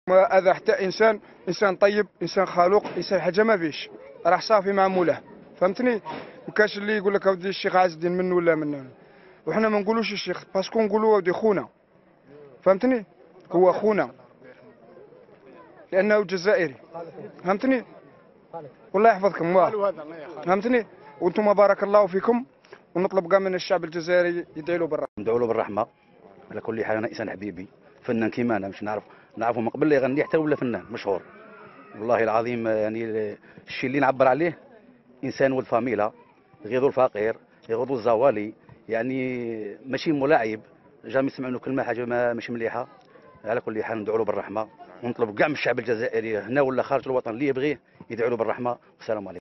ما اذى حتى انسان طيب، انسان خلوق، انسان حاجه ما فيش، راح صافي مع مولاه. فهمتني؟ ما كاش اللي يقول لك اودي الشيخ عز الدين منه ولا منه، وحنا ما نقولوش الشيخ باسكو نقولوا اودي خونا. فهمتني؟ هو خونا لانه جزائري. فهمتني؟ والله يحفظكم الله. فهمتني؟ وانتم بارك الله فيكم، ونطلب كاع من الشعب الجزائري يدعي له بالرحمه. ندعو له بالرحمه. على كل حال انا انسان حبيبي، فنان كيما انا، مش نعرفه من قبل لا يغني حتى ولا فنان مشهور. والله العظيم يعني الشيء اللي نعبر عليه انسان ولد فاميلا، غيظ الفقير، يغض الزوالي، يعني ماشي ملاعب. جامي سمعوا له كلمه حاجه ماشي مليحه. على كل حال ندعو له بالرحمه، ونطلب كاع من الشعب الجزائري هنا ولا خارج الوطن اللي يبغيه يدعو له بالرحمه. والسلام عليكم.